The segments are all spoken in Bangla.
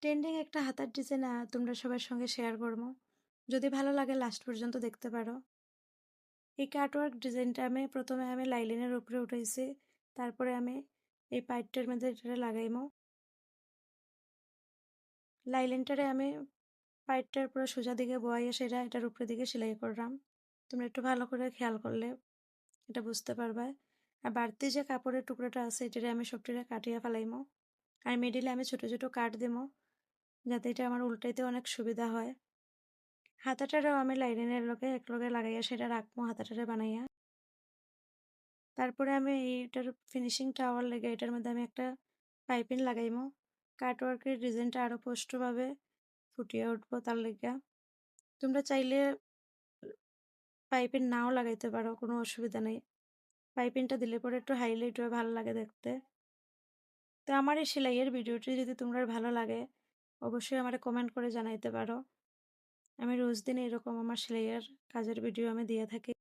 ট্রেন্ডিং একটা হাতার ডিজাইন তোমরা সবার সঙ্গে শেয়ার করবো। যদি ভালো লাগে লাস্ট পর্যন্ত দেখতে পারো। এই কাটওয়ার্ক ডিজাইনটা প্রথমে আমি লাইলিনের উপরে উঠাইছি। তারপরে আমি এই পাইপটার মধ্যে এটা লাগাইমো। লাইলিনটারে আমি পাইপটার পুরো সোজা দিকে বয়াইয়া সেটা এটার উপরে দিকে সেলাই করলাম। তোমরা একটু ভালো করে খেয়াল করলে এটা বুঝতে পারবা। আর বাড়তি যে কাপড়ের টুকরোটা আছে এটারে আমি সবটিরে কাটিয়া ফেলাইমো। আর মিডিলে আমি ছোট ছোট কাট দিমো, যাতে এটা আমার উল্টাইতে অনেক সুবিধা হয়। হাতাটারেও আমি লাইলিনের লগে একলগে লাগাইয়া সেটা রাখবো হাতাটারে বানাইয়া। তারপরে আমি এইটার ফিনিশিংটা হওয়ার লেগে এটার মধ্যে আমি একটা পাইপিং লাগাইমো। কাটওয়ার্কের ডিজাইনটা আরো স্পষ্টভাবে ফুটিয়ে উঠবো তার লেগা। তোমরা চাইলে পাইপিং নাও লাগাইতে পারো, কোনো অসুবিধা নেই। পাইপিংটা দিলে পরে একটু হাইলাইট হয়ে ভালো লাগে দেখতে। তো আমার এই সেলাইয়ের ভিডিওটি যদি তোমরা ভালো লাগে অবশ্যই আমারে কমেন্ট করে জানাইতে পারো। আমি রোজ দিন এরকম আমার সেলাইয়ের কাজের ভিডিও আমি দিয়ে থাকি।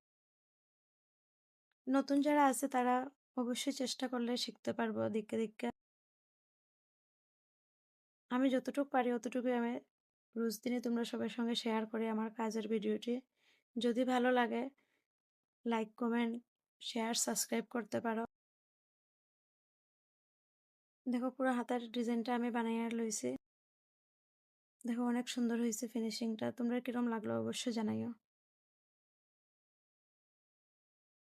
নতুন যারা আছে তারা অবশ্যই চেষ্টা করলে শিখতে পারবো দিকে দিকে। আমি যতটুকু পারি অতটুকুই আমি রোজ দিনই তোমরা সবার সঙ্গে শেয়ার করি আমার কাজের ভিডিওটি। যদি ভালো লাগে লাইক, কমেন্ট, শেয়ার, সাবস্ক্রাইব করতে পারো। দেখো পুরো হাতার ডিজাইনটা আমি বানাইয়া লইছি। দেখো অনেক সুন্দর হয়েছে ফিনিশিংটা। তোমরা কিরম লাগলো অবশ্যই জানাইও।